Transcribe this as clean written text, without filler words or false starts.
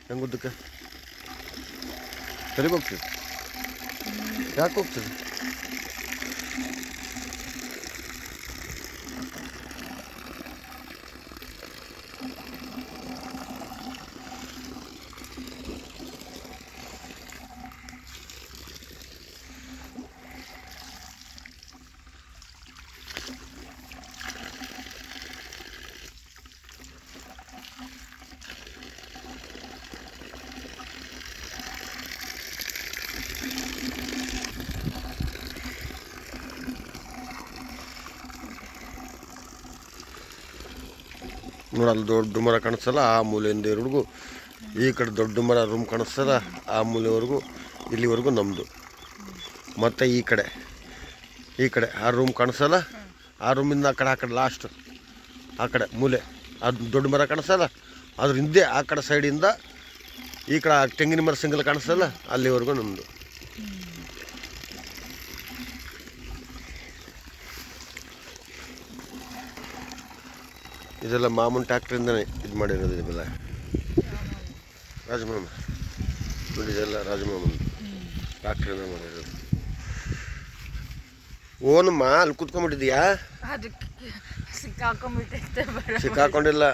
ಹೆಂಗೆ ಉದ್ದಕ್ಕೆ ಸರಿಗೆ ಹೋಗ್ತದೆ ಯಾಕೆ ಹೋಗ್ತದೆ ನೋಡಲ್ಲಿ ದೊಡ್ಡ ಮರ ಕಾಣಿಸ್ತಲ್ಲ ಆ ಮೂಲೆಯಿಂದ ಇರೋರ್ಗು ಈ ಕಡೆ ದೊಡ್ಡ ಮರ ರೂಮ್ ಕಾಣಿಸ್ತದ ಆ ಮೂಲೆವರೆಗೂ ಇಲ್ಲಿವರೆಗೂ ನಮ್ಮದು ಮತ್ತು ಈ ಕಡೆ ಆ ರೂಮ್ ಕಾಣಿಸ್ತಲ್ಲ ಆ ರೂಮಿಂದ ಆ ಕಡೆ ಲಾಸ್ಟ್ ಆ ಕಡೆ ಮೂಲೆ ಅದು ದೊಡ್ಡ ಮರ ಕಾಣಿಸ್ತಲ್ಲ ಅದ್ರ ಹಿಂದೆ ಆ ಕಡೆ ಸೈಡಿಂದ ಈ ಕಡೆ ತೆಂಗಿನ ಮರ ಸಿಂಗಲ್ ಕಾಣಿಸ್ತಲ್ಲ ಅಲ್ಲಿವರೆಗೂ ನಮ್ಮದು. ಇದೆಲ್ಲ ಮಾಮೂಲು ಟ್ಯಾಕ್ಟ್ರಿಂದನೇ ಇದು ಮಾಡಿರೋದು. ಇದೆಲ್ಲ ರಾಜಮಾಮ ನೋಡಿ, ಇದೆಲ್ಲ ರಾಜಮಾಮನ್ ಟ್ಯಾಕ್ಟ್ರಿಂದ ಮಾಡಿರೋದು. ಓನಮ್ಮ ಅಲ್ಲಿ ಕೂತ್ಕೊಂಡ್ಬಿಟ್ಟಿದ್ಯಾ? ಸಿಕ್ಕಾಕೊಂಡಿಲ್ಲ.